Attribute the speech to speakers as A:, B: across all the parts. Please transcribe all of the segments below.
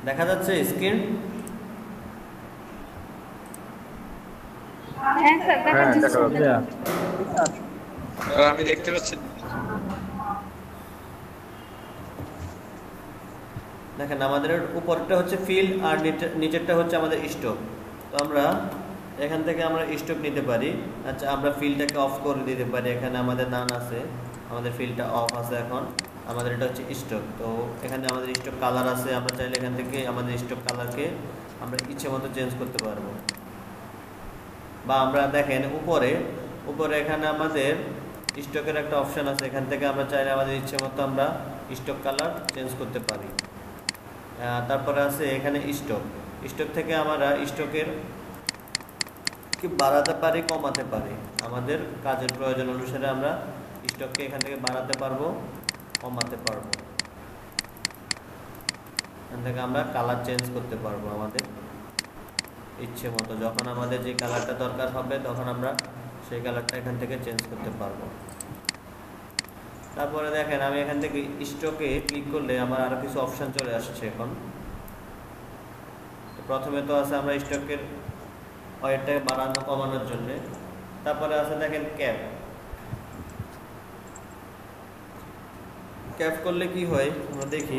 A: দেখা যাচ্ছে স্ক্রিন?
B: হ্যাঁ স্যার দেখা যাচ্ছে।
C: আমি দেখতে পাচ্ছি।
A: দেখেন আমাদের উপরটা হচ্ছে ফিল্ড আর নিচেরটা হচ্ছে আমাদের স্টক। তো আমরা এখান থেকে আমরা স্টক নিতে পারি। আচ্ছা, আমরা ফিল্ডটাকে অফ করে দিতে পারি। এখানে আমাদের নান আছে, আমাদের ফিল্ডটা অফ আছে। এখন আমাদের এটা হচ্ছে স্টক। তো এখানে আমাদের স্টক কালার আছে, আমরা চাইলে এখান থেকে আমাদের স্টক কালারকে আমরা ইচ্ছে মতো চেঞ্জ করতে পারবো। বা আমরা দেখেন উপরে এখানে আমাদের স্টকের একটা অপশান আছে, এখান থেকে আমরা চাইলে আমাদের ইচ্ছে মতো আমরা স্টক কালার চেঞ্জ করতে পারি। তারপরে আছে এখানে স্টক থেকে আমরা স্টকের কি বাড়াতে পারি, কমাতে পারি। আমাদের কাজের প্রয়োজন অনুসারে আমরা স্টককে এখান থেকে বাড়াতে পারবো, কমাতে পারবো। এখান থেকে আমরা কালার চেঞ্জ করতে পারবো আমাদের ইচ্ছে মতো। যখন আমাদের যে কালারটা দরকার হবে তখন আমরা সেই কালারটা এখান থেকে চেঞ্জ করতে পারবো। তারপরে দেখেন আমি এখান থেকে স্টকে ক্লিক করলে আমার আরো কিছু অপশন চলে আসছে। এখন প্রথমে তো আছে আমরা স্টকের ওয়েটটাকে বাড়ানো কমানোর জন্য। তারপরে আছে দেখেন ক্যাপ করলে কি হয় আমরা দেখি।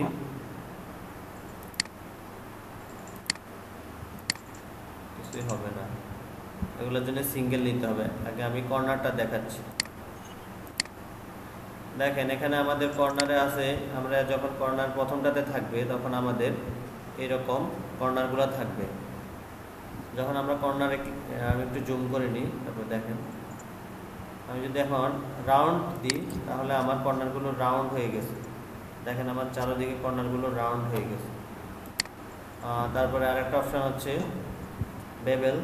A: কিছুই হবে না, এগুলোর জন্য সিঙ্গেল নিতে হবে। আগে আমি কর্নারটা দেখাচ্ছি। দেখেন এখানে আমাদের কর্নারে আছে, আমরা যখন কর্নার প্রথমটাতে থাকবে তখন আমাদের এরকম কর্নারগুলো থাকবে। যখন আমরা কর্নারে আমি একটু জুম করে নিই, তারপর দেখেন আমি যদি এখন রাউন্ড দিই তাহলে আমার কর্নারগুলো রাউন্ড হয়ে গেছে। দেখেন আমার চারদিকে কর্নারগুলো রাউন্ড হয়ে গেছে। তারপরে আরেকটা অপশন হচ্ছে বেবেল।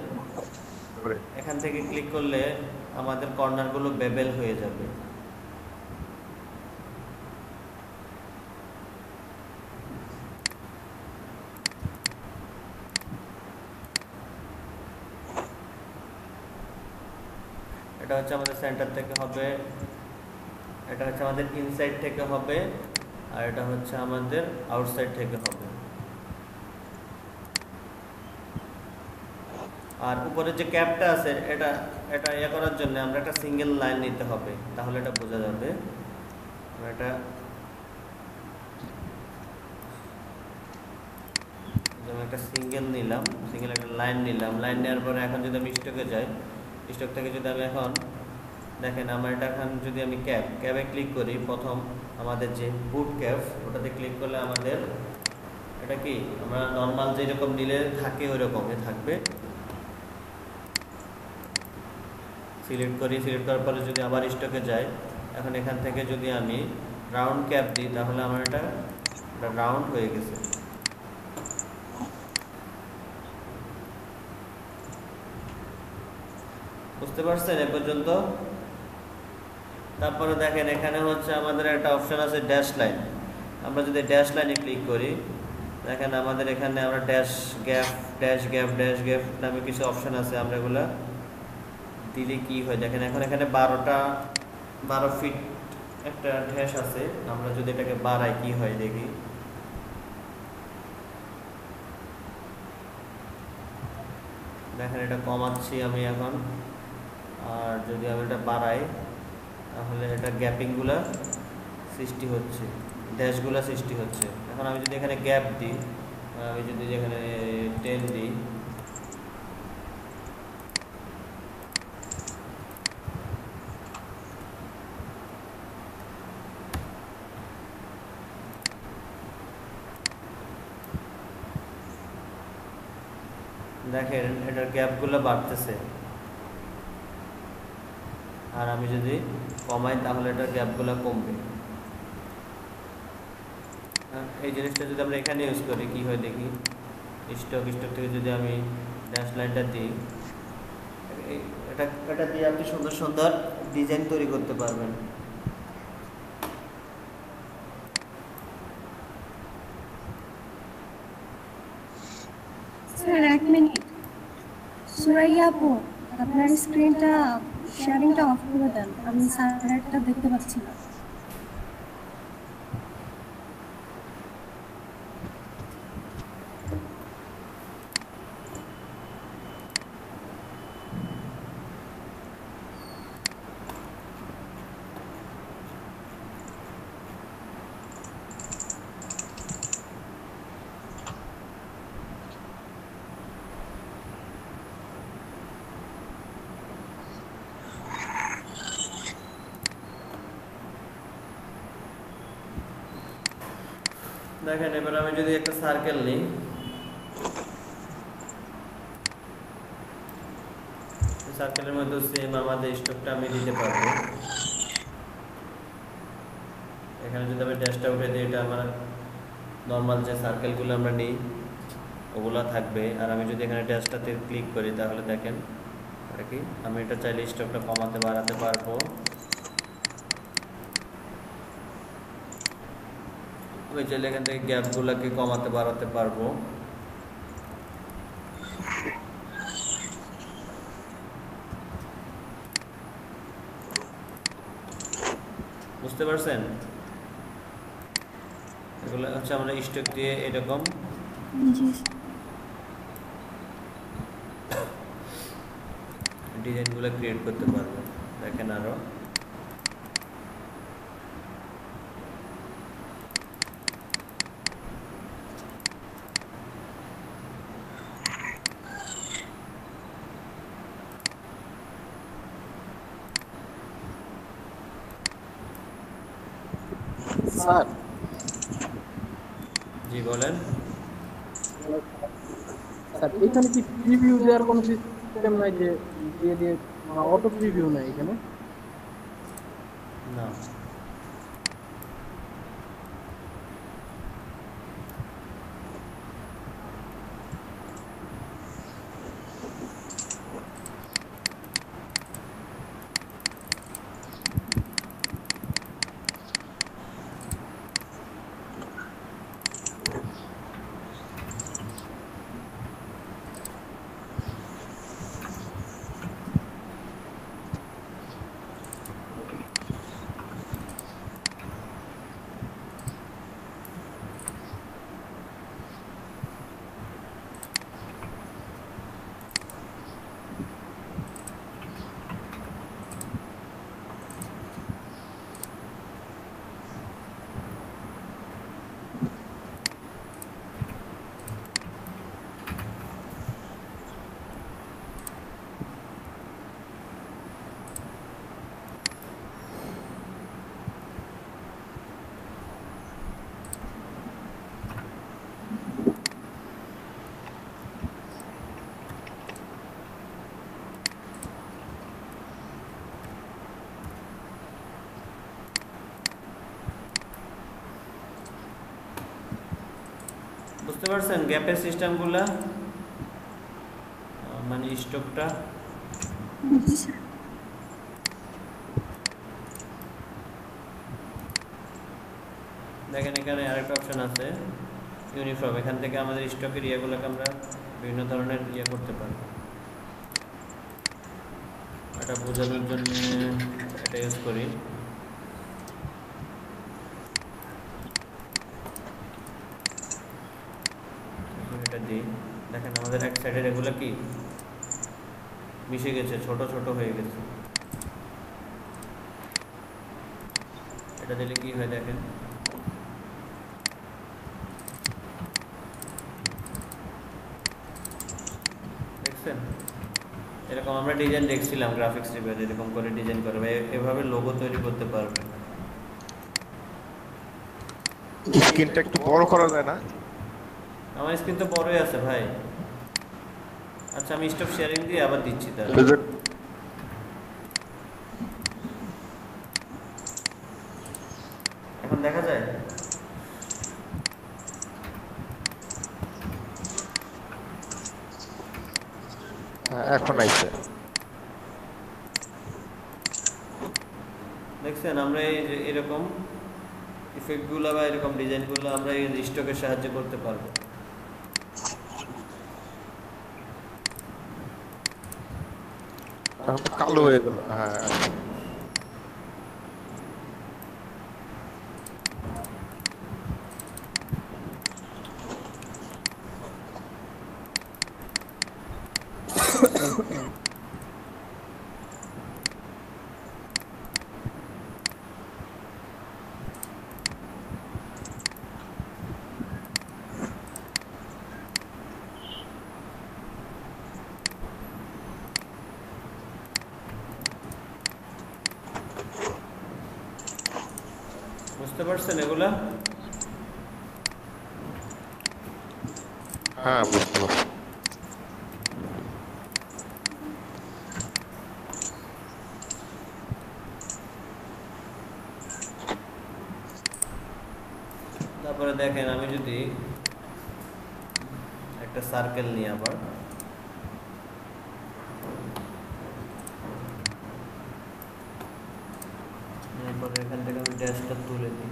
A: এখান থেকে ক্লিক করলে আমাদের কর্নারগুলো বেবেল হয়ে যাবে। এটা হচ্ছে আমাদের সেন্টার থেকে হবে, এটা হচ্ছে আমাদের ইনসাইড থেকে হবে, আর এটা হচ্ছে আমাদের আউটসাইড থেকে হবে। আর উপরে যে ক্যাপটা আছে এটা ইয়ে করার জন্য আমরা একটা সিঙ্গেল লাইন নিতে হবে, তাহলে এটা বোঝা যাবে। এটা একটা সিঙ্গেল নিলাম, সিঙ্গেল একটা লাইন নিলাম। লাইন নেওয়ার পরে এখন যদি আমি স্টকে যাই, স্টক থেকে যদি আমি এখন দেখেন আমার এটা এখন যদি আমি ক্যাবে ক্লিক করি, প্রথম আমাদের যে বুট ক্যাপ ওটাতে ক্লিক করলে আমাদের এটা কি আমরা নর্মাল যেরকম নিলে থাকে ওই রকমই থাকবে। সিলেক্ট করার পরে যদি আবার স্টকে যাই, এখন এখান থেকে যদি আমি রাউন্ড ক্যাপ দিই তাহলে আমার এটা রাউন্ড হয়ে গেছে। বুঝতে পারছেন এ পর্যন্ত? তারপরে দেখেন এখানে হচ্ছে আমাদের একটা অপশন আছে ড্যাশ লাইন। আমরা যদি ড্যাশ লাইনে ক্লিক করি, দেখেন আমাদের এখানে আমরা ড্যাশ গ্যাপ নামে কিছু অপশন আছে। আমরা এগুলা দিলে কি হয় দেখেন, এখন এখানে 12 ফিট একটা ড্যাশ আছে। আমরা যদি এটাকে বাড়াই কি হয় দেখি। দেখেন এটা কমাচ্ছি আমি এখন, আর যদি আমি এটা বাড়াই তাহলে এটা গ্যাপিংগুলা সৃষ্টি হচ্ছে, ড্যাশগুলা সৃষ্টি হচ্ছে। এখন আমি যদি এখানে গ্যাপ দিই, আমি যদি এখানে 10 দিই, দেখেন এটার গ্যাপগুলো বাড়তেছে। আর আমি যদি কমাই তাহলে এটার গ্যাপগুলো কমবে। এই জিনিসটা যদি আমরা এখানে ইউজ করি কি হয় দেখি। স্টক থেকে যদি আমি ড্যাশ লাইনটা দিই, এটা দিয়ে আপনি সুন্দর সুন্দর ডিজাইন তৈরি করতে পারবেন।
B: স্যার এক মিনিট, সুরাইয়া আপু আপনার স্ক্রিনটা শেয়ারিংটা অফ করে দেন, আমি স্যারেরটা দেখতে পাচ্ছি না।
A: দেখেন এবার আমি যদি একটা সার্কেল নিই, সার্কেলের মধ্যে সেম আমাদের স্ট্রোকটা আমি দিতে পারবো। এখানে যদি আমি ড্যাশটা উঠে দিই, এটা আমার নর্মাল যে সার্কেলগুলো আমরা নিই ওগুলো থাকবে। আর আমি যদি এখানে ড্যাশটাতে ক্লিক করি তাহলে দেখেন আর কি আমি এটা চাইলে স্ট্রোকটা কমাতে বাড়াতে পারবো। আমি চাইলে এখান থেকে গ্যাপগুলোকে কমাতে বাড়াতে পারবো। বুঝতে পারছেন? এগুলো হচ্ছে আমরা স্ট্রোক দিয়ে এরকম ডিজাইনগুলো ক্রিয়েট করতে পারবো। দেখেন আরো
C: স্যার।
A: জি বলেন।
C: স্যার এখানে কি প্রিভিউ দেওয়ার কোনো সিস্টেম নাই যে দিয়ে দিয়ে অটো প্রিভিউ নাই এখানে?
A: না, বুঝতে পারছেন গ্যাপের সিস্টেমগুলো, মানে স্ট্রোকটা। দেখেন এখানে আরেকটা অপশন আছে ইউনিফর্ম। এখান থেকে আমাদের স্ট্রোকের ইয়েগুলোকে আমরা বিভিন্ন ধরনের ইয়ে করতে পারবো। এটা বোঝানোর জন্য এটা ইউজ করি। এটা দিই, দেখেন আমাদের এক সাইডের এগুলো কি মিশে গেছে, ছোট ছোট হয়ে গেছে। এটা দিলে কি হয় দেখেন, দেখছেন? এরকম আমরা ডিজাইন দেখছিলাম গ্রাফিক্স রিভিউতে, এরকম করে ডিজাইন করবে, এভাবে লোগো তৈরি করতে পারবে।
D: স্ক্রিনটা একটু বড় করা যায় না?
A: আমার স্ক্রিন তো বড়ই আছে ভাই। আচ্ছা আমি স্টপ শেয়ারিং দিয়ে আবার দিচ্ছি তাহলে। এখন দেখা যায়?
D: এখন আইছে।
A: দেখছেন আমরা এই যে এরকম ইফেক্টগুলো বা এরকম ডিজাইনগুলো আমরা এই স্টকের সাহায্যে করতে পারবো।
D: কালো হয়ে গেল। হ্যাঁ
A: বুঝতে পারছেন এগুলা?
D: হ্যাঁ বুঝতে পারছি।
A: তারপরে দেখেন আমি যদি একটা সার্কেল নিই আবার, এরপরে এখান থেকে আমি ড্যাশটা তুলে দিই।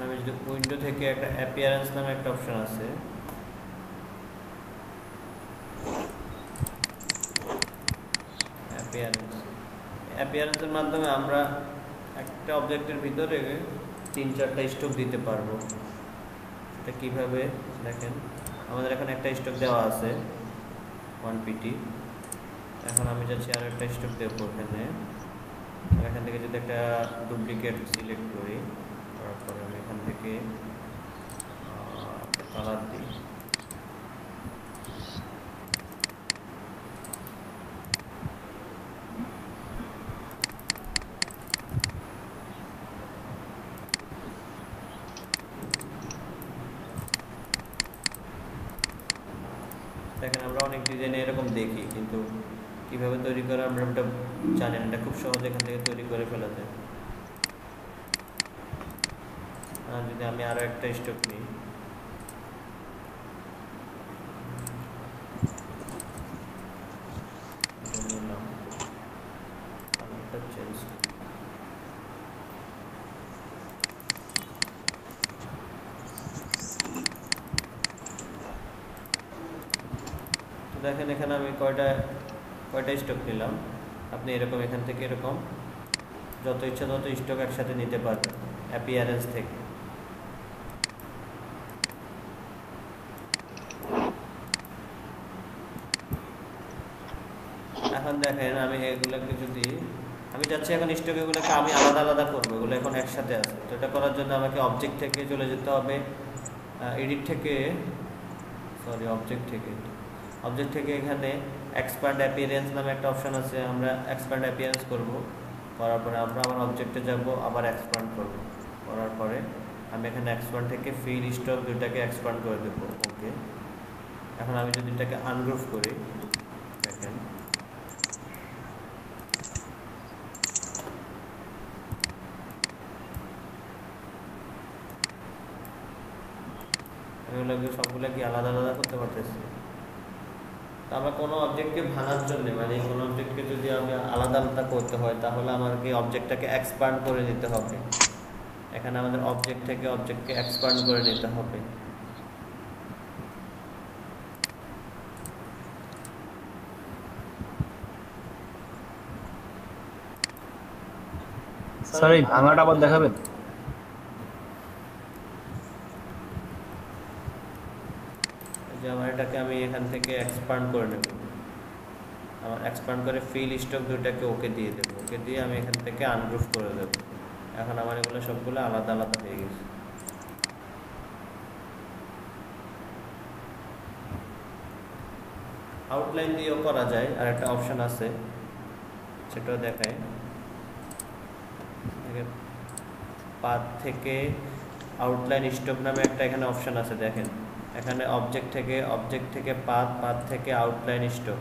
A: আমি যদি উইন্ডো থেকে একটা অ্যাপিয়ারেন্স নামে একটা অপশন আছে, অ্যাপিয়ারেন্সের মাধ্যমে আমরা একটা অবজেক্টের ভিতরে 3-4টা স্ট্রোক দিতে পারবো। এটা কিভাবে দেখেন, আমাদের এখানে একটা স্ট্রোক দেওয়া আছে 1 pt। এখন আমি যাচ্ছি আর একটা স্ট্রোক দেবো এখানে। এখান থেকে যদি একটা ডুপ্লিকেট সিলেক্ট করি, করার পরে আমি এখান থেকে কালার দিই। দেখেন আমরা অনেক ডিজাইনে এরকম দেখি, কিন্তু কিভাবে তৈরি করে আমরা এটা জানি না। এটা খুব সহজে এখান থেকে তৈরি করে ফেলা যায়। যদি আমি আরো একটা স্ট্রোক নিই, চেঞ্জ দেখেন এখানে আমি কয়টা স্টক নিলাম। আপনি এরকম এখান থেকে এরকম যত ইচ্ছা তত স্টক একসাথে নিতে পারবেন অ্যাপিয়ারেন্স থেকে। এখন দেখেন আমি এগুলোকে যদি আমি চাচ্ছি এখন স্টক এগুলোকে আমি আলাদা আলাদা করবো, এগুলো এখন একসাথে আছে। তো এটা করার জন্য আমাকে অবজেক্ট থেকে চলে যেতে হবে, এডিট থেকে অবজেক্ট থেকে এখানে এক্সপ্যান্ড অ্যাপিয়ারেন্স নামে একটা অপশন আছে। আমরা এক্সপ্যান্ড অ্যাপিয়ারেন্স করব, করার পরে আমরা আবার অবজেক্টে যাব, আবার এক্সপ্যান্ড করব। করার পরে আমি এখানে এক্সপ্যান্ড থেকে ফিল স্টক দুটাকে এক্সপ্যান্ড করে দেব। ওকে, এখন আমি যদি এটাকে আনগ্রুপ করি, দেখেন এগুলোকে সবগুলো কি আলাদা আলাদা করতে পারতেছি। আমরা কোনো অবজেক্টকে ভাঙার জন্য, মানে কোনো অবজেক্টকে যদি আমি আলাদা আলাদা করতে হয়, তাহলে আমাকে অবজেক্টটাকে এক্সপ্যান্ড করে নিতে হবে। এখানে আমাদের অবজেক্ট থেকে অবজেক্টকে এক্সপ্যান্ড করে নিতে হবে।
E: স্যার এই ভাঙাটা আবার দেখাবেন?
A: যে আমার এটাকে আমি এখান থেকে এক্সপ্যান্ড করে নেব, আমার এক্সপ্যান্ড করে ফিল স্টক দুটাকে ওকে দিয়ে দেবো। ওকে দিয়ে আমি এখান থেকে আনগ্রুপ করে দেবো। এখন আমার এগুলো সবগুলো আলাদা আলাদা হয়ে গেছে। আউটলাইন দিয়েও করা যায়, আর একটা অপশন আছে সেটাও দেখায়। পাথ থেকে আউটলাইন স্টক নামে একটা এখানে অপশন আছে, দেখেন এখানে অবজেক্ট থেকে পাথ থেকে আউটলাইন স্টক।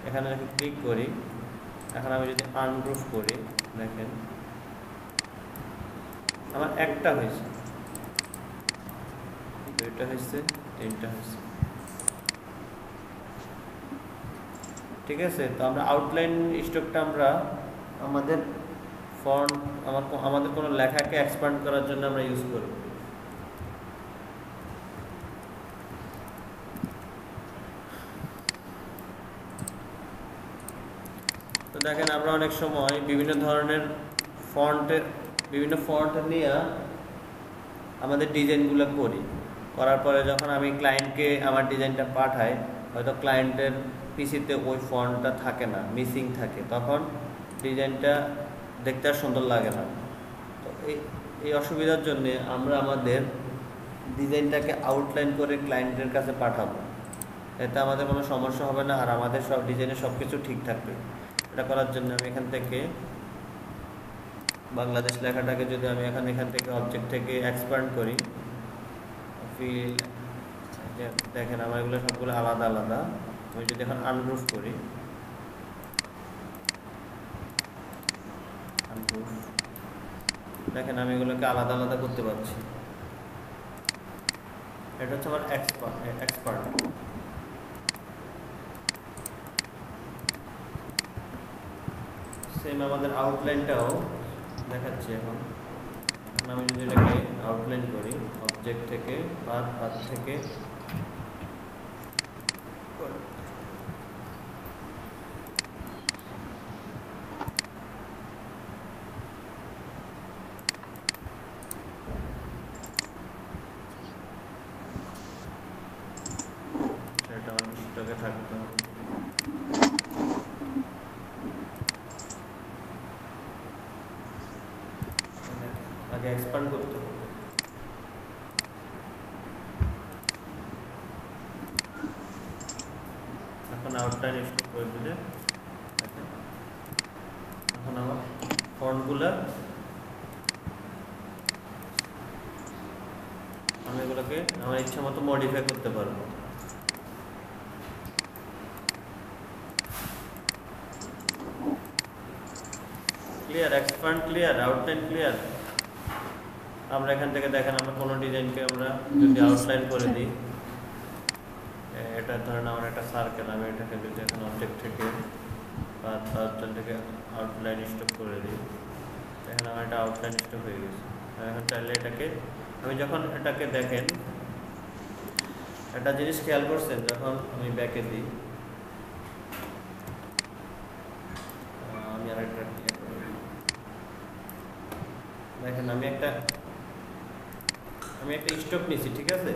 A: এখানে যদি ক্লিক করি, এখন আমি যদি আনগ্রুপ করি, দেখেন আমার একটা হয়েছে, দুইটা হয়েছে, তিনটা হয়েছে। ঠিক আছে, তো আমরা আউটলাইন স্টকটা আমরা আমাদের ফন্ট আমাদের কোনো লেখাকে এক্সপ্যান্ড করার জন্য আমরা ইউজ করি। তো দেখেন আমরা অনেক সময় বিভিন্ন ধরনের বিভিন্ন ফন্ট নিয়ে আমাদের ডিজাইনগুলো করার পরে যখন আমি ক্লায়েন্টকে আমার ডিজাইনটা পাঠাই, হয়তো ক্লায়েন্টের পিসিতে ওই ফন্টটা থাকে না, মিসিং থাকে, তখন ডিজাইনটা দেখতে আর সুন্দর লাগে না। তো এই অসুবিধার জন্য আমরা আমাদের ডিজাইনটাকে আউটলাইন করে ক্লায়েন্টের কাছে পাঠাবো। এতে আমাদের কোনো সমস্যা হবে না, আর আমাদের সব ডিজাইনের সব কিছু ঠিক থাকবে। এটা করার জন্য আমি এখান থেকে বাংলাদেশ লেখাটাকে যদি আমি এখান থেকে অবজেক্ট থেকে এক্সপ্যান্ড করি, ফিল দেখেন আমার এগুলো সবগুলো আলাদা আলাদা। আমি যদি এখন আনগ্রুপ করি, দেখেন আমি এগুলোকে আলাদা আলাদা করতে পারছি। এটা হচ্ছে আমার এক্সপার্ট। সেম আমাদের আউটলাইনটাও দেখাচ্ছি। এখন আমি যদি এটাকে আউটলাইন করি অবজেক্ট থেকে পাথ থেকে, সেটা আমার স্টকে থাকতো। আগে এক্সপ্যান্ড করতে হবে। এখন আউটলাইন স্টক করে দিলে এখন আমার ফন্টগুলো আমি এগুলোকে আমার ইচ্ছা মতো মডিফাই করতে পারবো। Clear, expand clear, outline clear. আমরা এখান থেকে দেখেন আমরা কোনো ডিজাইনকে আমরা যদি আউটলাইন করে দিই, এটা ধরেন আমার একটা সার্কেল, আমি এটাকে যদি এখন অবজেক্ট থেকে আউটলাইন থেকে আউটলাইন স্টপ করে দিই, দেখেন আমার এটা আউটলাইন স্টপ হয়ে গেছে। এখন চাইলে এটাকে আমি যখন এটাকে দেখেন একটা জিনিস খেয়াল করছেন, যখন আমি ব্যাকে দিই, আমি আরেকটা দেখেন আমি একটা স্টক নিছি, ঠিক আছে।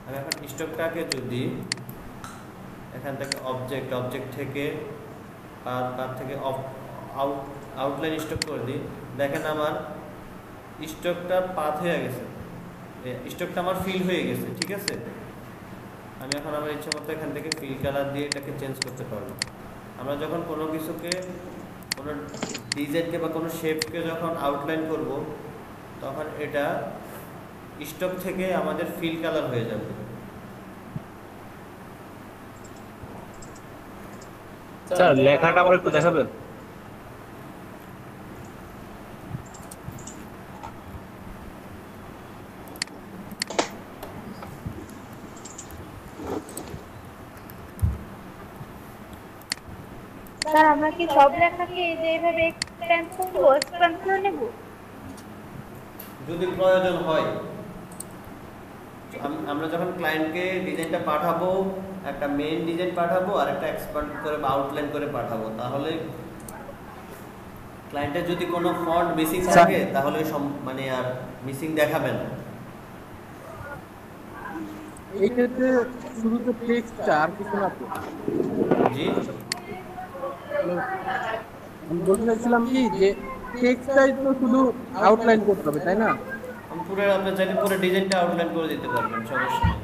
A: আমি এখন স্টকটাকে যদি এখান থেকে অবজেক্ট থেকে পাথ থেকে আউটলাইন স্টক করে দিই, দেখেন আমার স্টকটা পাথ হয়ে গেছে, স্টকটা আমার ফিল হয়ে গেছে, ঠিক আছে। আমি এখন আমার ইচ্ছা মতো এখান থেকে ফিল কালার দিয়ে এটাকে চেঞ্জ করতে পারবো। আমরা যখন কোনো কিছুকে, কোনো ডিজাইনকে বা কোনো শেপকে যখন আউটলাইন করব, তখন এটা স্টক থেকে আমাদের ফিল কালার হয়ে যাবে।
E: স্যার লেখাটা আবার একটু দেখাবেন?
F: স্যার আমরা কি সব লেখাকে এই যে এইভাবে এক্সপ্যান্ড করে নেব?
A: যদি প্রয়োজন হয়, আমরা যখন ক্লায়েন্টকে ডিজাইনটা পাঠাবো, একটা মেইন ডিজাইন পাঠাবো আর একটা এক্সপ্যান্ড করে বা আউটলাইন করে পাঠাবো, তাহলে ক্লায়েন্টের যদি কোনো ফন্ট মিসিং থাকে তাহলে মানে আর মিসিং দেখাবে না।
C: এই ক্ষেত্রে শুধু তো টেক্সট আর কিছু না তো?
A: জি,
C: আমি বলতে চাইছিলাম কি যে টেক্সটটাই তো শুধু আউটলাইন করতে হবে, তাই না?
A: আমি পুরো আপনার চাইলে পুরো ডিজাইনটা আউটলাইন করে দিতে পারবেন, সমস্যা নেই।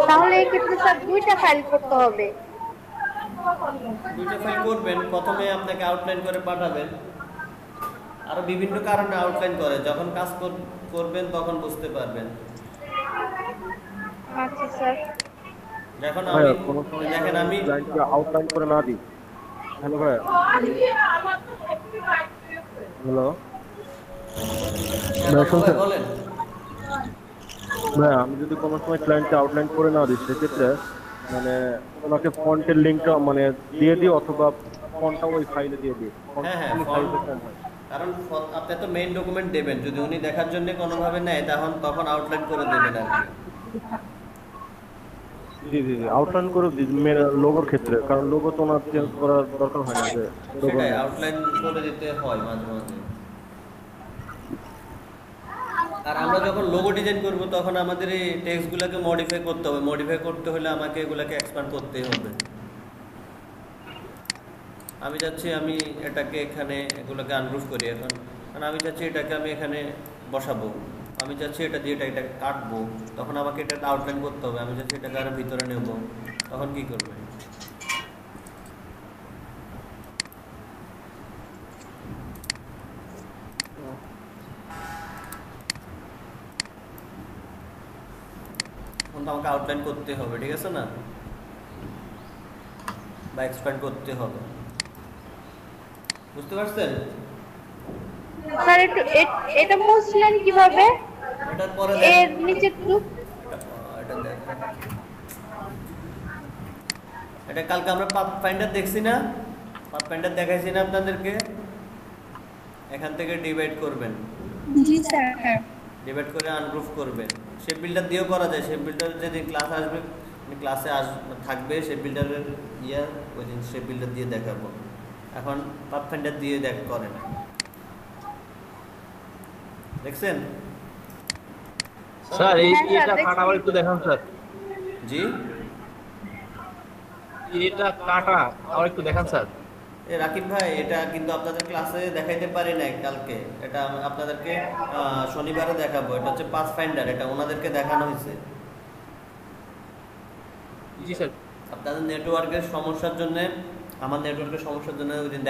F: তাহলে এই ক্ষেত্রে স্যার দুইটা ফাইল করতে হবে।
A: দুইটা ফাইল করবেন, প্রথমে আপনাকে আউটলাইন করে পাঠাবেন। আরো বিভিন্ন কারণে আউটলাইন করে, যখন কাজ করবেন তখন বুঝতে পারবেন।
F: আচ্ছা স্যার।
A: যখন আমি দেখেন আমি
D: আউটলাইন করে না দিই। হ্যালো ভাই, হ্যালো ভাই, শুনছেন?
A: বলেন।
D: ভাই আমি যদি কোনো সময় ক্লায়েন্টকে আউটলাইন করে না দিই, সেক্ষেত্রে মানে ওনাকে ফন্টের লিঙ্কটা মানে দিয়ে দিই, অথবা ফন্টটা ওই ফাইলে দিয়ে দিই।
A: হ্যাঁ, কারণ আপনি তো মেইন ডকুমেন্ট দেবেন, যদি উনি দেখার জন্য কোনোভাবে নেয় তখন আউটলাইন করে দেবেন আর কি।
D: জি জি জি, আউটলাইন করে দিই লোগোর ক্ষেত্রে, কারণ লোগো তো ওনার চেঞ্জ করার দরকার হয় না, যে
A: সেটাই আউটলাইন করে দিতে হয় মাঝে মাঝে। আর আমরা যখন লোগো ডিজাইন করব তখন আমাদের এই টেক্সটগুলোকে মডিফাই করতে হবে। মডিফাই করতে হলে আমাকে এগুলোকে এক্সপ্যান্ড করতেই হবে। আমি চাচ্ছি আমি এটাকে এখানে এগুলোকে আনগ্রুপ করি এখন, কারণ আমি চাচ্ছি এটাকে আমি এখানে বসাবো, আমি চাচ্ছি এটা দিয়ে এটাকে কাটবো, তখন আমাকে এটা আউটলাইন করতে হবে। আমি চাচ্ছি এটাকে আরো ভিতরে নেব, তখন কি করবে? তখন তো আমাকে আউটলাইন করতে হবে, ঠিক আছে না, বা এক্সপ্যান্ড করতে হবে। বুঝতে পারছেন?
F: স্যার একটু এটা মুছলেন কিভাবে?
A: এটার পরে
F: এর নিচে একটু
A: এটা দেখেন, এটা কালকে আমরা পাথফাইন্ডার দেখছি না, পাথফাইন্ডার দেখাইছি না আপনাদেরকে। এখান থেকে ডিভাইড করবেন,
B: জি স্যার।
A: ডিভাইড করে আনগ্রুপ করবেন। শেপ বিল্ডার দিয়েও করা যায়। শেপ বিল্ডার যেদিন ক্লাস আসবে, ক্লাসে থাকবে শেপ বিল্ডারের ওই দিন শেপ বিল্ডার দিয়ে দেখাবো। এখন পাথফাইন্ডার দিয়ে করেন। দেখছেন?
E: স্যার এই
F: হ্যাঁ, স্যার,
E: এটা
F: দেখছি।
E: কাটা আবার একটু দেখান স্যার,
A: জি,
E: এটা কাটা আবার একটু দেখান স্যার।
A: রাকিব ভাই, এটা কিন্তু আপনাদের ক্লাসে দেখাইতে পারি নাই কালকে। এটা আপনাদেরকে শনিবারে দেখাবো। এটা হচ্ছে পাথফাইন্ডার, এটা ওনাদেরকে দেখানো হয়েছে।
E: জি স্যার।
A: আপনাদের নেটওয়ার্কের সমস্যার জন্য, আমার নেটওয়ার্কের সমস্যার জন্য ওই দিন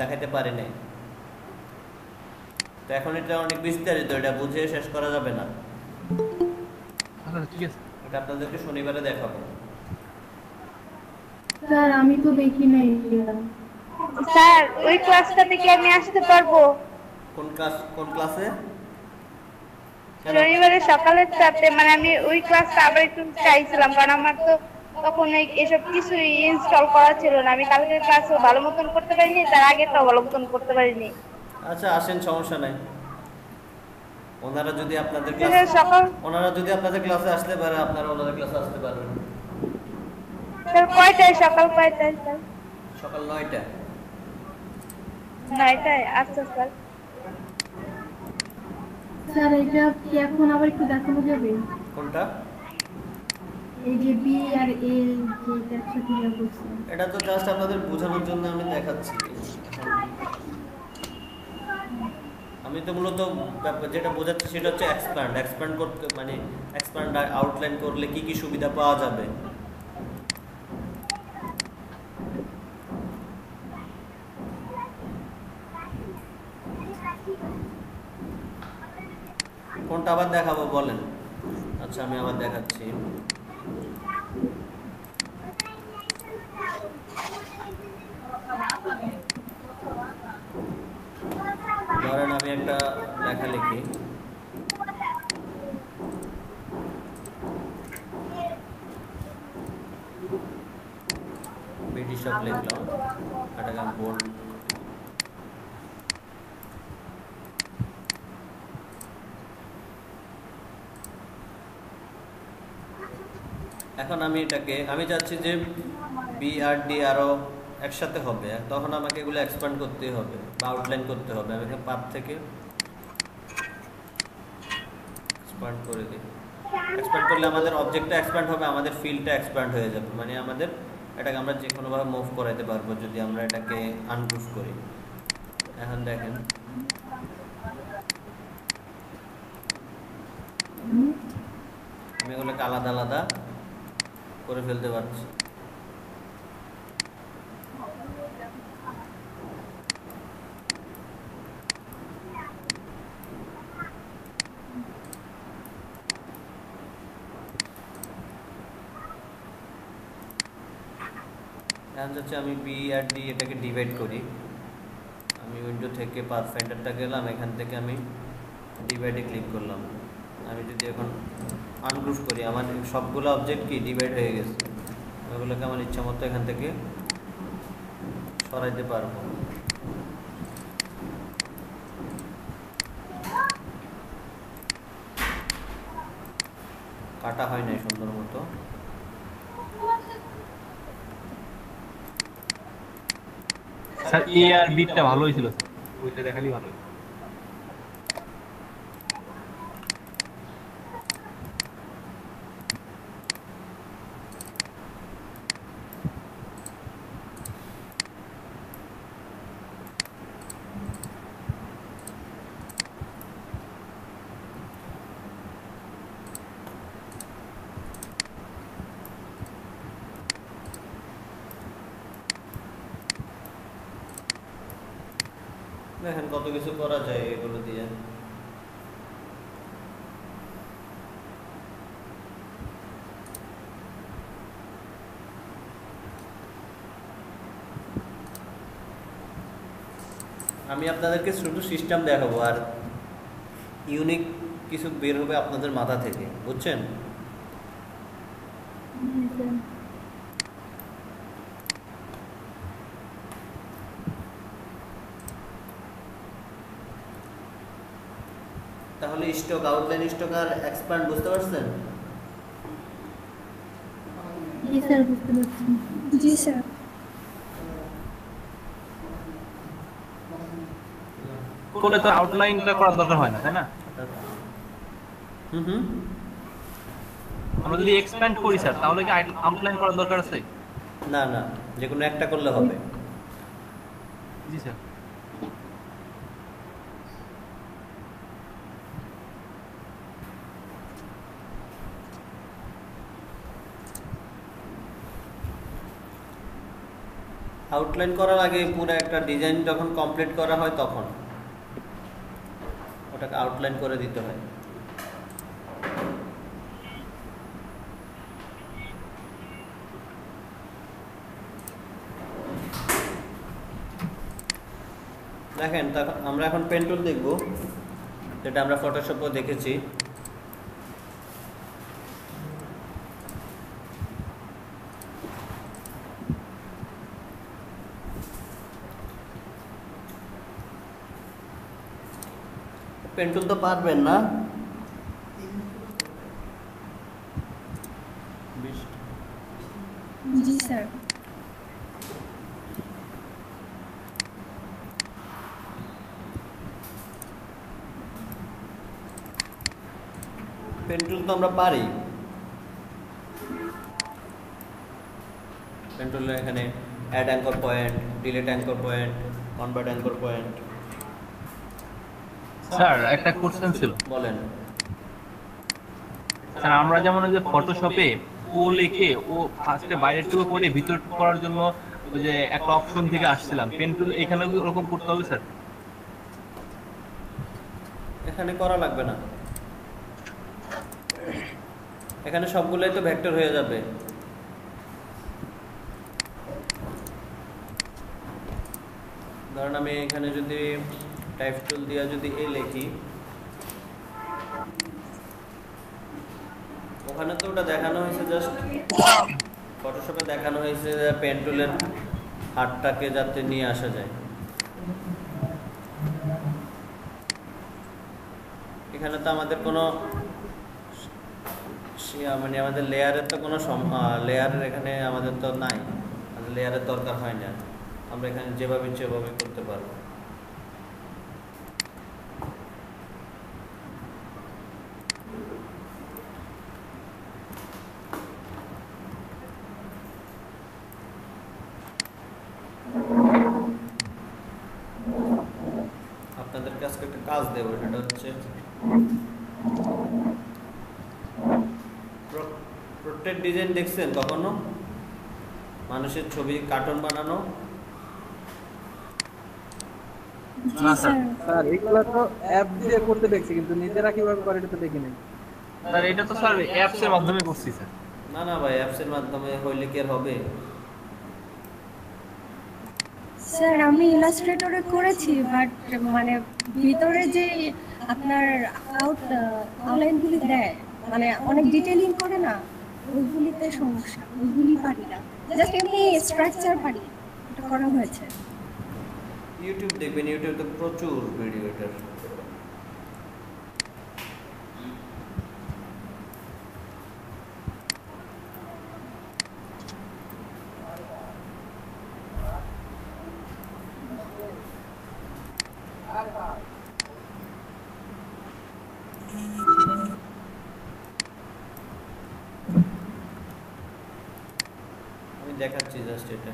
A: দেখাইতে পারি নাই। তো এখন এটা অনেক বিস্তারিত, এটা বুঝে শেষ করা যাবে না।
E: আচ্ছা ঠিক আছে।
A: এটা আপনাদেরকে শনিবারে দেখাবো।
B: স্যার আমি তো দেখি নাই।
F: স্যার ওই ক্লাসটাতে কি আমি আসতে পারবো?
A: কোন ক্লাসে?
F: শনিবারে সকালের চারটে, মানে আমি ওই ক্লাসটা আবার একটু চাইছিলাম, কারণ আমার তো তখন এসব কিছু ইনস্টল করা ছিল না। আমি কালকের ক্লাসও ভালো মতন করতে পারিনি, তার আগেরটাও ভালো মতন করতে পারিনি।
A: আচ্ছা আসেন, সমস্যা নাই। ওনারা যদি আপনাদের ক্লাসে আসতে পারে, আপনারা ওনাদের ক্লাসে আসতে পারবেন।
F: স্যার কয়টায়? সকাল কয়টায় স্যার?
A: সকাল 9টায়।
F: 9টায়? আচ্ছা স্যার।
B: স্যার এটা কি এখন আবার একটু দেখানো যাবে?
A: কোনটা?
B: এই যে বি আর এ যে একসাথে ইয়ে করছে।
A: এটা তো জাস্ট আপনাদের বোঝানোর জন্য আমি দেখাচ্ছি। আমি তো মূলত যেটা বোঝাচ্ছি সেটা হচ্ছে এক্সপ্যান্ড করতে, মানে এক্সপ্যান্ড আউটলাইন করলে কি কি সুবিধা পাওয়া যাবে। কোনটা আবার দেখাবো বলেন? আচ্ছা আমি আবার দেখাচ্ছি। ধরেন আমি একটা লেখা লিখি, ব্রিটিশ শপ লিখলাম, এটাকে আমি বোল্ড। এখন আমি চাচ্ছি যে বি আর ডি আরও একসাথে হবে, তখন আমাকে এগুলো এক্সপ্যান্ড করতে হবে বা আউটলাইন করতে হবে। আমি পাথ থেকে এক্সপ্যান্ড করে দিই। এক্সপ্যান্ড করলে আমাদের অবজেক্টটা এক্সপ্যান্ড হবে, আমাদের ফিল্ডটা এক্সপ্যান্ড হয়ে যাবে, মানে আমাদের এটাকে আমরা যে কোনোভাবে মুভ করাইতে পারবো যদি আমরা এটাকে আনগ্রুপ করি। এখন দেখেন আমি এগুলোকে আলাদা আলাদা করে ফেলতে পারছি। এখন হচ্ছে আমি বি আর ডি এটাকে ডিভাইড করি। আমি উইন্ডো থেকে পাথফাইন্ডারটা গেলাম, এখান থেকে আমি ডিভাইডে ক্লিক করলাম। আমি যদি এখন আনগ্রুপ করি, আমার সবগুলো অবজেক্ট কি ডিভাইড হয়ে গেছে। ওগুলোকে আমার ইচ্ছা মতো এখান থেকে সরাইতে পারবো। কাটা হয় নাই সুন্দর মতো।
E: স্যার এ আর বিটটা ভালো হয়েছিল, ওইটা দেখালেই ভালো।
A: দেখেন কত কিছু করা যায় এগুলো দিয়ে। আমি আপনাদেরকে শুধু সিস্টেম দেখাবো, আর ইউনিক কিছু বের হবে আপনাদের মাথা থেকে, বুঝছেন? তাহলে স্টক, আউটলাইন স্টক আর এক্সপ্যান্ড বুঝতে পারছেন?
B: জি স্যার, বুঝতে পারছি। জি স্যার।
E: করলে তো আউটলাইনটা করার দরকার হয় না, তাই না?
A: হুম।
E: আমরা যদি এক্সপ্যান্ড করি স্যার, তাহলে কি আউটলাইন করার দরকার আছে?
A: না না, যে কোনো একটা করলে হবে।
E: জি স্যার।
A: আউটলাইন করার আগে পুরো একটা ডিজাইন যখন কমপ্লিট করা হয় তখন ওটাকে আউটলাইন করে দিতে হয়। দেখেন, তখন আমরা এখন পেন টুল দেখব, যেটা আমরা ফটোশপেও দেখেছি। পেন টুল তো পারবেন না?
B: জি স্যার।
A: পেন টুল তো আমরা পারি। পেন টুলে এখানে add anchor point, delete anchor point, convert anchor point.
E: Sir একটা কোশ্চেন ছিল।
A: বলেন।
E: স্যার আমরা যেমন ওই যে ফটোশপে ও লিখে ও ফার্স্টে বাইরের টুকু করে ভিতর করার জন্য ওই যে একটা অপশন থেকে আসছিলাম, পেন টুল এখানে ওরকম করতে হবে স্যার?
A: এখানে করা লাগবে না, এখানে সবগুলোই তো ভেক্টর হয়ে যাবে। ধরেন আমি এখানে যদি টাইপ টুল দিয়ে যদি এ লিখি, ওখানে তো ওটা দেখানো হয়েছে, জাস্ট ফটোশপে দেখানো হয়েছে পেন টুলের হাতটাকে যাতে নিয়ে আসা যায়। এখানে তো আমাদের কোনো মানে আমাদের লেয়ারের তো কোনো লেয়ারের এখানে আমাদের তো নাই, আমাদের লেয়ারের দরকার হয় না, আমরা এখানে যেভাবে সেভাবে করতে পারবো। আপনাদেরকে আজকে একটা কাজ দেবো, সেটা হচ্ছে পোর্ট্রেট ডিজাইন দেখছেন কখনো? মানুষের ছবি কার্টুন বানানো?
B: জি স্যার।
C: স্যার এগুলো তো অ্যাপ দিয়ে করতে দেখছি, কিন্তু নিজেরা কিভাবে করে এটা তো দেখি নাই।
E: স্যার এটা তো স্যার অ্যাপস এর মাধ্যমে করছি স্যার।
A: না না ভাই, অ্যাপসের মাধ্যমে হইলে কি আর হবে?
B: স্যার আমি ইলাস্ট্রেটরে করেছি, বাট মানে ভিতরে যে আপনার আউটলাইনগুলি দেয়, মানে অনেক ডিটেইলিং করে না, ওইগুলিতে সমস্যা, ওইগুলি পারি না। জাস্ট এমনি স্ট্রাকচার পারি, এটা করা হয়েছে।
A: ইউটিউব দেখবেন, ইউটিউবে তো প্রচুর ভিডিও এটার। আমি দেখাচ্ছি জাস্ট এটা।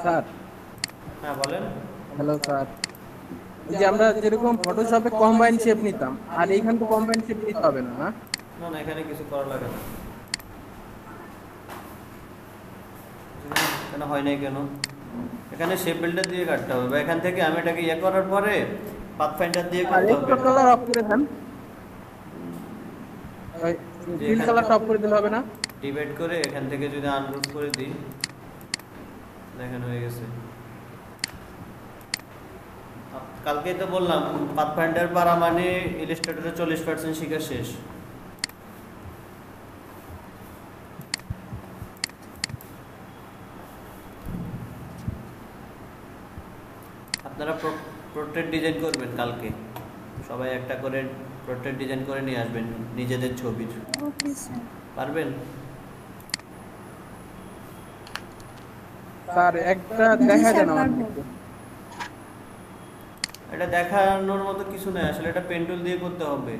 C: স্যার
A: হ্যাঁ বলেন।
C: হ্যালো স্যার, এই যে আমরা যেরকম ফটোশপে কম্বাইন শেপ নিতাম, আর এইখানে তো কম্বাইন শেপ নিতে হবে না, না?
A: না না, এখানে কিছু করা লাগে না। কেন হয় নাই কেন? এখানে শেপ বিল্ডার দিয়ে কাটতে হবে, বা এখান থেকে আমি এটাকে ইয়ে করার পরে পাথফাইন্ডার দিয়ে
C: আর
A: করতে
C: এক্সট্রা
A: হবে।
C: কালার অফ করে দেন। ওই
A: যে
C: ফিল কালারটা অফ করে দিলে হবে না?
A: ডিভাইড করে এখান থেকে যদি আনগ্রুপ করে দিই, দেখেন হয়ে গেছে। কালকেই তো বললাম পাথফাইন্ডার পারা মানে ইলাস্ট্রেটরে 40% শেখা শেষ। আপনারা পোর্ট্রেট ডিজাইন করবেন কালকে, সবাই একটা করে পোর্ট্রেট ডিজাইন করে নিয়ে আসবেন নিজেদের ছবির।
B: Okay sir.
A: পারবেন?
C: স্যার একটা দেখা
B: স্যার,
C: দেন আমার।
B: পারবো।
A: এটা দেখানোর মতো কিছু নাই, আসলে এটা পেন টুল দিয়ে করতে হবে।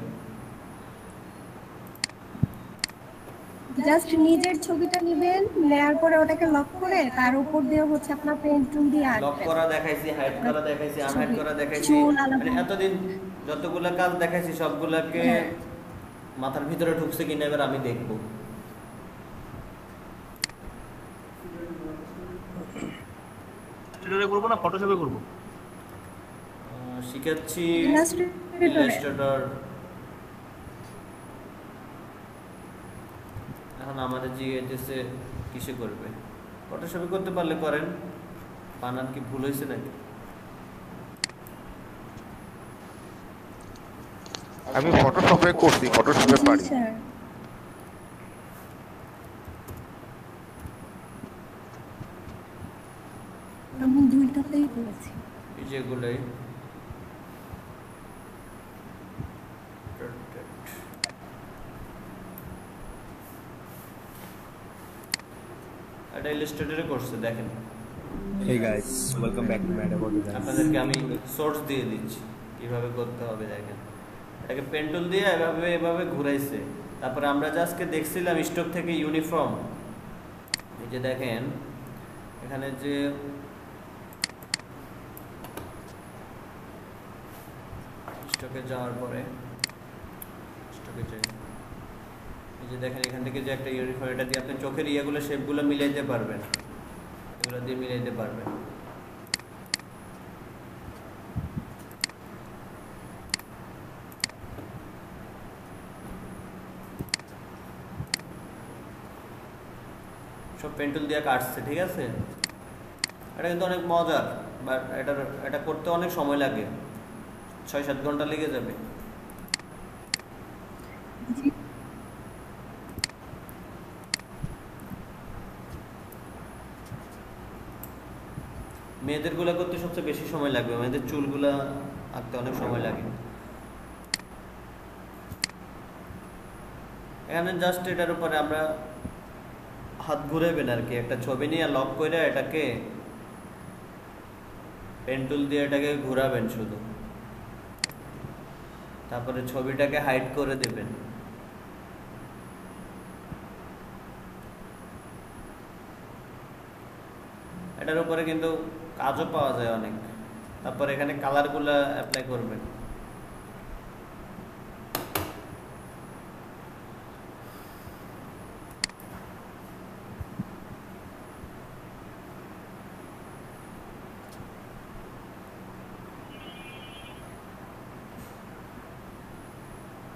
B: জাস্ট নিজের ছবিটা নেবেন, নেওয়ার পরে ওটাকে লক করে তার উপর দিয়ে হচ্ছে আপনার পেন টুল দিয়ে
A: লক
B: আঁকবেন।
A: করা দেখাইছি, হাইড করা দেখাইছি, আনহাইড করা দেখাইছি,
B: চুল আলাদা।
A: মানে এতদিন যতগুলা কাজ দেখাইছি সবগুলাকে
B: হ্যাঁ।
A: মাথার ভিতরে ঢুকছে কিনা এবার আমি দেখব।
E: ইলাস্ট্রেটরে করবো না ফটোশপে করবো?
A: শিখাচ্ছি
B: ইলাস্ট্রেটরে।
A: ইলাস্ট্রেটর। এখন আমাদের জিজ্ঞেসে কিসে করবে, ফটোশপে করতে পারলে করেন। বানান কি ভুল হয়েছে নাকি?
G: আমি ফটোশপে করছি, ফটোশপে
B: জি
G: পারি।
B: স্যার। আমি দুইটাতেই করেছি।
A: এই যেগুলোই এটা ইলাস্ট্রেটরে করছে, দেখেন।
H: Hey guys, welcome back to Mad About Design.
A: আপনাদেরকে আমি সোর্স দিয়ে দিচ্ছি কিভাবে করতে হবে, দেখেন। এটাকে পেন টুল দিয়ে এভাবে এভাবে ঘুরাইছে। তারপরে আমরা যে আজকে দেখছিলাম স্টক থেকে ইউনিফর্ম, এই যে দেখেন এখানে যে স্টকে যাওয়ার পরে স্টকে যাই, এই যে দেখেন এখান থেকে যে একটা ইউনিফর্ম, এটা দিয়ে আপনি চোখের ইয়েগুলো শেপগুলো মিলাইতে পারবেন, এগুলো দিয়ে মিলাইতে পারবেন। সব পেন্টুল দিয়ে কাটছে, ঠিক আছে। এটা কিন্তু অনেক মজার, বাট এটা করতে অনেক সময় লাগে, 6-7 ঘন্টা লেগে যাবে। মেয়েদের গুলা করতে সবচেয়ে বেশি সময় লাগবে, মেয়েদের চুলগুলা আঁকতে অনেক সময় লাগে। এখানে জাস্ট এটার উপরে আমরা হাত ঘুরাবেন আর কি, একটা ছবি নিয়ে লক করে এটাকে পেন টুল দিয়ে এটাকে ঘোরাবেন শুধু, তারপরে ছবিটাকে হাইড করে দেবেন। এটার উপরে কিন্তু কাজও পাওয়া যায় অনেক। তারপর এখানে কালারগুলো অ্যাপ্লাই করবেন।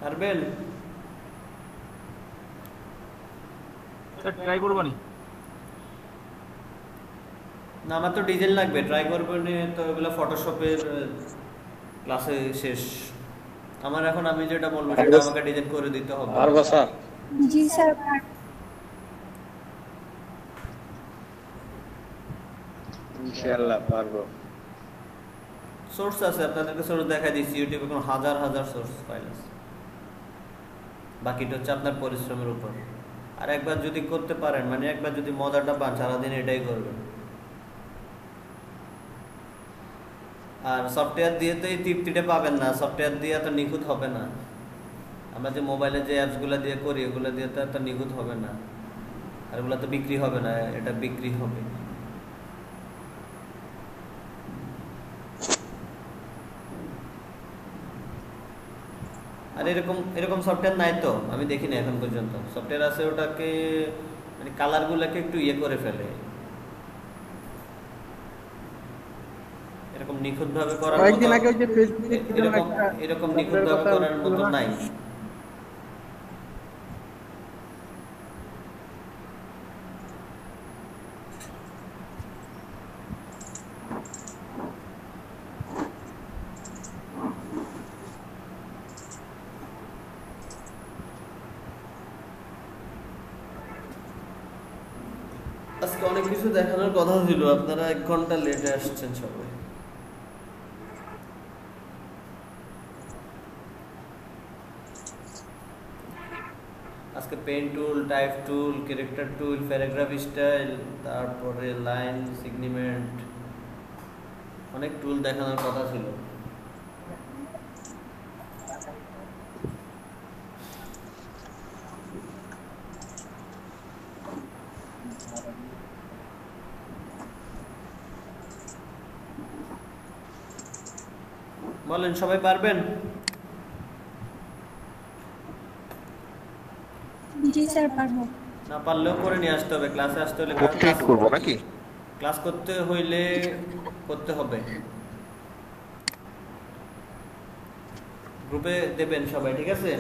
A: পারবেন?
E: স্যার ট্রাই করবানি?
A: না, আমার তো ডিজাইন লাগবে, ট্রাই করবেন তো এগুলো ফটোশপের ক্লাসে শেষ। আমার এখন আমি যেটা বলবো সেটা আমাকে ডিজাইন করে দিতে হবে।
I: পারবো স্যার?
B: জি স্যার।
I: ইনশাআল্লাহ পারবো।
A: সোর্স আছে, আপনাদেরকে সোর্স দেখা দিচ্ছি, ইউটিউবে কোনো হাজার হাজার সোর্স ফাইল আছে। বাকিটা হচ্ছে আপনার পরিশ্রমের উপর। আর একবার যদি করতে পারেন, মানে একবার যদি মজাটা পান, সারাদিন এটাই করবেন। আর সফটওয়্যার দিয়ে তো এই তৃপ্তিটা পাবেন না, সফটওয়্যার দিয়ে এত নিখুঁত হবে না। আমরা যে মোবাইলে যে অ্যাপসগুলো দিয়ে করি ওগুলো দিয়ে তো এত নিখুঁত হবে না, আর ওগুলো তো বিক্রি হবে না, এটা বিক্রি হবে। আর এরকম এরকম সফটওয়্যার নাই তো, আমি দেখিনি এখন পর্যন্ত। সফটওয়্যার আছে ওটাকে মানে কালারগুলোকে একটু ইয়ে করে ফেলে, এরকম নিখুঁতভাবে করার
C: কয়েকদিন
A: মতো,
C: আগে ওই যে ফেসবুকে
A: এরকম নিখুঁতভাবে করার মতো নাই। আজকে অনেক কিছু দেখানোর কথা ছিল, আপনারা 1 ঘন্টা লেটে আসছেন সবাই। আজকে pen tool, type tool, character tool, paragraph style, তারপরে লাইন সিগনিমেন্ট, অনেক টুল দেখানোর কথা ছিল। বলেন সবাই পারবেন?
B: জি স্যার পারবো।
A: না পারলেও করে নিয়ে আসতে হবে, ক্লাসে আসতে হলে
G: ট্রেড করব নাকি?
A: ক্লাস করতে হইলে করতে হবে। গ্রুপে দেবেন সবাই, ঠিক আছে?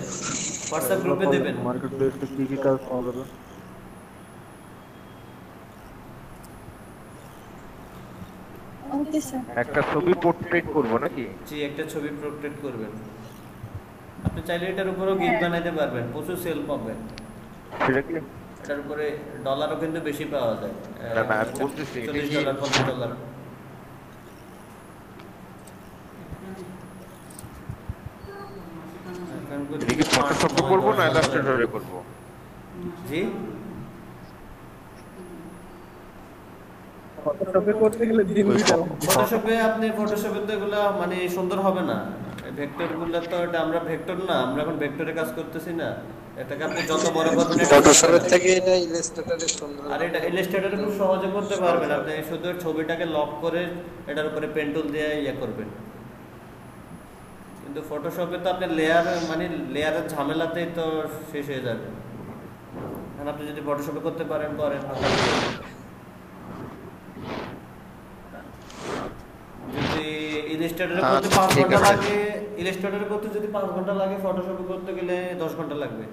A: হোয়াটসঅ্যাপ গ্রুপে দেবেন।
D: মার্কেট প্লেসে কি কি কাজ পাওয়া যাবে?
B: Okay sir.
G: একটা ছবি পোর্ট্রেট করব নাকি?
A: জি, একটা ছবি পোর্ট্রেট করবেন। আপনি চাইলে এটার উপরেও গিগ বানাইতে পারবেন, প্রচুর সেল পাবেন।
G: সেটা কি?
A: এটার উপরে ডলারও কিন্তু বেশি পাওয়া যায়।
G: না না, আমি বলতেছি এটা কি
A: $40, $50।
G: এটা কি ফটোশপে করব না ইলাস্ট্রেটরে করব?
A: জি,
C: ফটোশপে করতে গেলে দিন দুইটা
A: ফটোশপে আপনি ফটোশপে তো এগুলা মানে সুন্দর হবে না। ভেক্টর গুলো তো এটা আমরা ভেক্টর না, আমরা এখন ভেক্টরে কাজ করতেছি না। এটাকে আপনি যত বড় করবেন
J: ফটোশপের থেকে এটা ইলাস্ট্রেটরে সুন্দর।
A: আর এটা ইলাস্ট্রেটরে খুব সহজে করতে পারবেন। আপনি শুধু ছবিটাকে লক করে এটার উপরে পেন টুল দিয়ে ইয়ে করবেন। কিন্তু ফটোশপে তো আপনি লেয়ার মানে লেয়ারের ঝামেলাতেই তো শেষ হয়ে যাবে। এখন আপনি যদি ফটোশপে করতে পারেন করেন, যদি ইলাস্ট্রেটরে করতে 5 ঘন্টা লাগে, ইলাস্ট্রেটরে করতে যদি 5 ঘন্টা লাগে, ফটোশপে করতে গেলে 10 ঘন্টা লাগবে।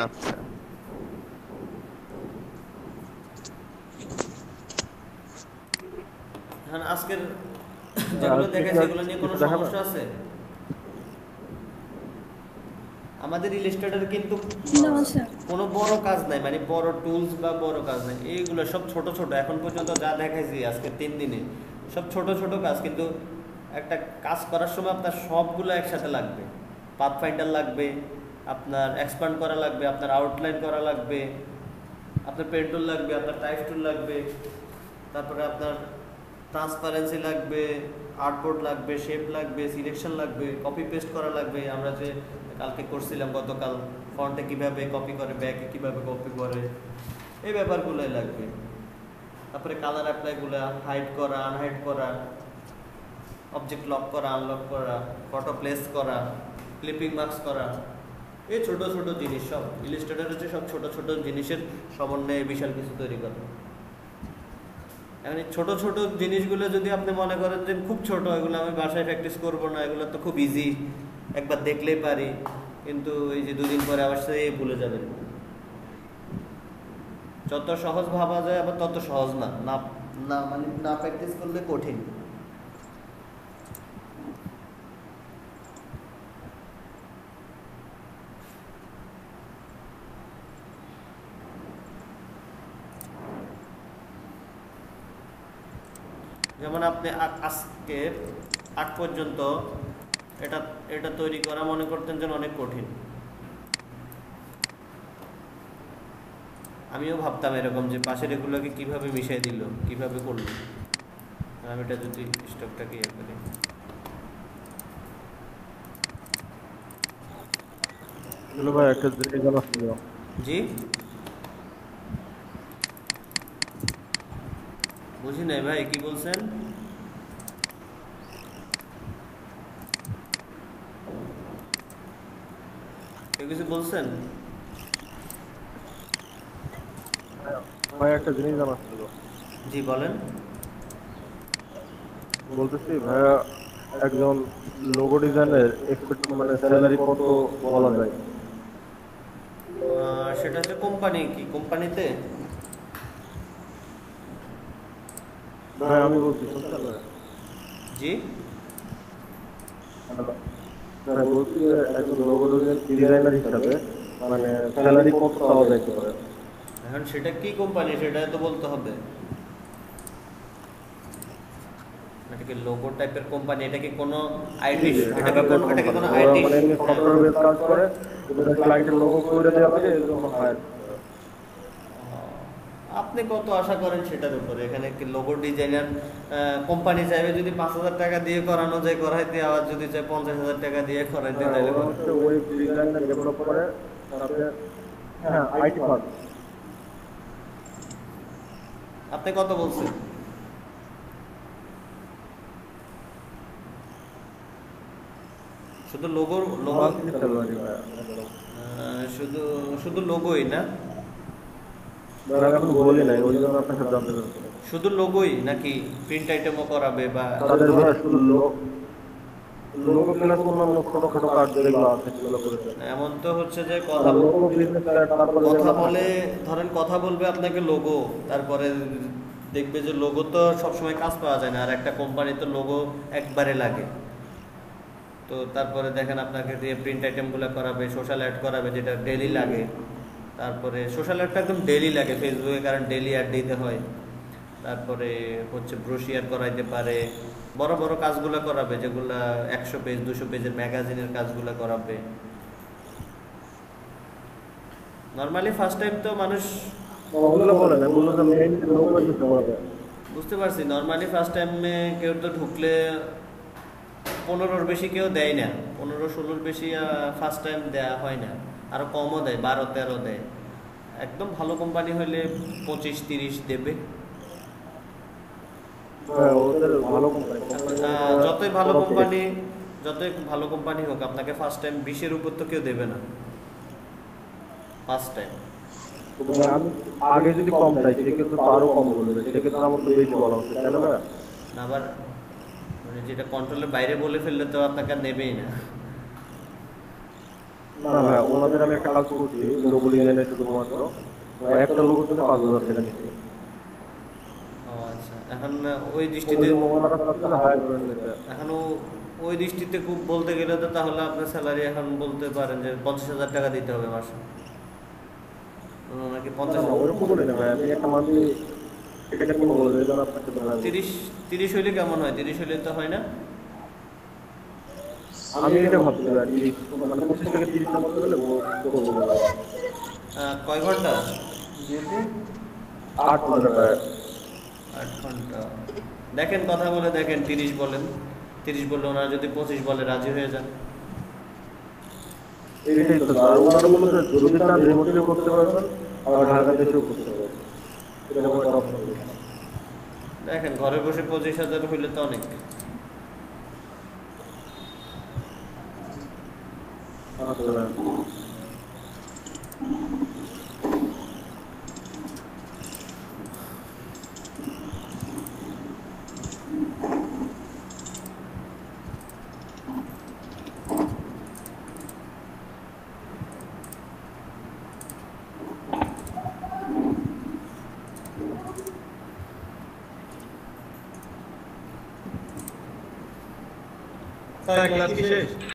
G: আচ্ছা,
A: এখন আজকের যেগুলো দেখাই সেগুলো নিয়ে কোনো সমস্যা আছে? আমাদের ইলাস্ট্রেটরে কিন্তু কোনো বড় কাজ নাই, মানে বড় টুলস বা বড় কাজ নাই। এইগুলো সব ছোট ছোট, এখন পর্যন্ত যা দেখাইছি আজকে 3 দিনে সব ছোট ছোট কাজ। কিন্তু একটা কাজ করার সময় আপনার সবগুলো একসাথে লাগবে। পাথ ফাইন্ডার লাগবে, আপনার এক্সপ্যান্ড করা লাগবে, আপনার আউটলাইন করা লাগবে, আপনার পেন টুল লাগবে, আপনার টাইপ টুল লাগবে, তারপরে আপনার ট্রান্সপারেন্সি লাগবে, আর্টবোর্ড লাগবে, শেপ লাগবে, সিলেকশন লাগবে, কপি পেস্ট করা লাগবে। আমরা যে কালকে করছিলাম গতকাল, ফন্টে কিভাবে কপি করে, ব্যাকে কিভাবে কপি করে, এই ব্যাপারগুলোই লাগবে। তারপরে কালার অ্যাপ্লাইগুলো হাইড করা, আনহাইড করা, অবজেক্ট লক করা, আনলক করা, ফটো প্লেস করা, ক্লিপিং মার্কস করা, এই ছোট ছোট জিনিস সব ইলাস্ট্রেটর হচ্ছে সব ছোট ছোট জিনিসের সমন্বয়ে বিশাল কিছু তৈরি করে। এখন এই ছোট ছোট জিনিসগুলো যদি আপনি মনে করেন যে খুব ছোট, এগুলো আমি বাসায় প্র্যাকটিস করবো না, এগুলো তো খুব ইজি, একবার দেখলেই পারি, কিন্তু এই যে 2 দিন পরে আবার সে ভুলে যাবেন। যত সহজ ভাবা যায় আবার তত সহজ না, না মানে না প্র্যাকটিস করলে কঠিন। যেমন আপনি আজকে আগ পর্যন্ত এটা তৈরি করা মনে করতেন যেন অনেক কঠিন। আমিও ভাবতাম এরকম যে পাশের এগুলোকে কিভাবে মিশিয়ে দিল, কিভাবে করলো। আমি এটা যদি স্টকটাকে ইয়ে করি,
D: ভাই একটা জানা ছিল।
A: জি বুঝি নাই ভাই, কি বলছেন? কেউ কিছু বলছেন?
D: ভাই একটা জিনিস জানা ছিল।
A: জি বলেন।
D: বলতেছি ভাইয়া, একজন লোগো ডিজাইনের এক্সপেক্ট মানে স্যালারি কত বলা যায়?
A: সেটা হচ্ছে কোম্পানি, কি কোম্পানিতে?
D: ভাই আমি বলছি শুনছেন?
A: জি
D: হ্যাঁ বলছি যে একজন লোগো ডিজাইনার হিসাবে মানে স্যালারি কত পাওয়া যাইতে পারে?
A: এখন সেটা কি কোম্পানি সেটা তো বলতে হবে। এটা কি লোগো টাইপের কোম্পানি? এটা কি কোনো আইটি? এটা কি কোনো আইটি?
D: মানে এমনি সফটওয়্যার বেস কাজ করে, ওদের ক্লায়েন্টের লোগো করে দেওয়া লাগে এরকম হায়ার।
A: আপনি কত আশা করেন সেটার উপরে। এখানে কি লোগো ডিজাইনার কোম্পানি চাইবে যদি 5,000 টাকা দিয়ে করানো যায় করাইতে, আবার যদি চাই 50,000 টাকা দিয়ে করাইতে, তাহলে
D: ওয়েব ডিজাইনার ডেভেলপ করে তারপরে হ্যাঁ আইটি ফার্ম।
A: আপনি কত বলছেন? শুধু লোগো শুধু লোগোই না? শুধু লোগোই নাকি প্রিন্ট আইটেমও করাবে বা এমন তো হচ্ছে যে কথা বলে, ধরেন কথা বলবে আপনাকে লোগো, তারপরে দেখবে যে লোগো তো সবসময় কাজ পাওয়া যায় না, আর একটা কোম্পানি তো লোগো একবারে লাগে। তো তারপরে দেখেন আপনাকে দিয়ে প্রিন্ট আইটেমগুলো করাবে, সোশ্যাল অ্যাড করাবে যেটা ডেইলি লাগে। তারপরে সোশ্যাল অ্যাডটা একদম ডেইলি লাগে ফেসবুকে, কারণ ডেইলি অ্যাড দিতে হয়। তারপরে হচ্ছে ব্রোশিয়ার করাইতে পারে, বড় বড় কাজগুলো করাবে যেগুলা 100 পেজ 200 পেজের ম্যাগাজিনের কাজগুলো করাবে। নর্মালি ফার্স্ট টাইম তো মানুষ বুঝতে পারছি, নর্মালি ফার্স্ট টাইমে কেউ তো ঢুকলে 15-র বেশি কেউ দেয় না, 15-16-র বেশি ফার্স্ট টাইম দেওয়া হয় না, আরো কমও দেয়, 12-13 দেয়। একদম ভালো কোম্পানি হলে 25-30 দেবে। যতই ভালো কোম্পানি হোক আপনাকে ফার্স্ট টাইম 20-এর উপর তো কেউ দেবে না ফার্স্ট টাইম।
D: আগে যদি কম চাই সেক্ষেত্রে তো আরো কম বলবে, সেক্ষেত্রে আমার তো বেশি বলা হচ্ছে তাই না?
A: আবার মানে যেটা কন্ট্রোলের বাইরে বলে ফেললে তো আপনাকে আর নেবেই না।
D: না ভাই, ওনাদের আমি একটা কাজ করছি লোগো ডিজাইনের শুধুমাত্র, একটা লোগো জন্য 5,000 টাকা নিচ্ছি।
A: এখন ওই দৃষ্টিতে খুব বলতে গেলে তো তাহলে আপনার স্যালারি এখন বলতে পারেন যে 50,000 টাকা দিতে হবে মাসে নাকি 30 হইলে কেমন হয়? 30 হইলে তো হয় না।
D: আমি এটা ভাবছি মানে 25 থেকে 30 নম্বর হলে
A: কয় ঘন্টা?
D: 8 ঘন্টা।
A: 8 ঘন্টা। দেখেন কথা বলে দেখেন, 30 বলেন, 30 বললে ওনারা যদি 25 বলে রাজি হয়ে যান।
D: এটাই তো আর ওনারা বলল যে যদি তার রিমোটলিও করতে পারবেন আর ঢাকা দেশেও করতে পারবেন।
A: দেখেন ঘরে বসে 25,000 হইলে তো অনেক।
E: ক্লাস শেষ।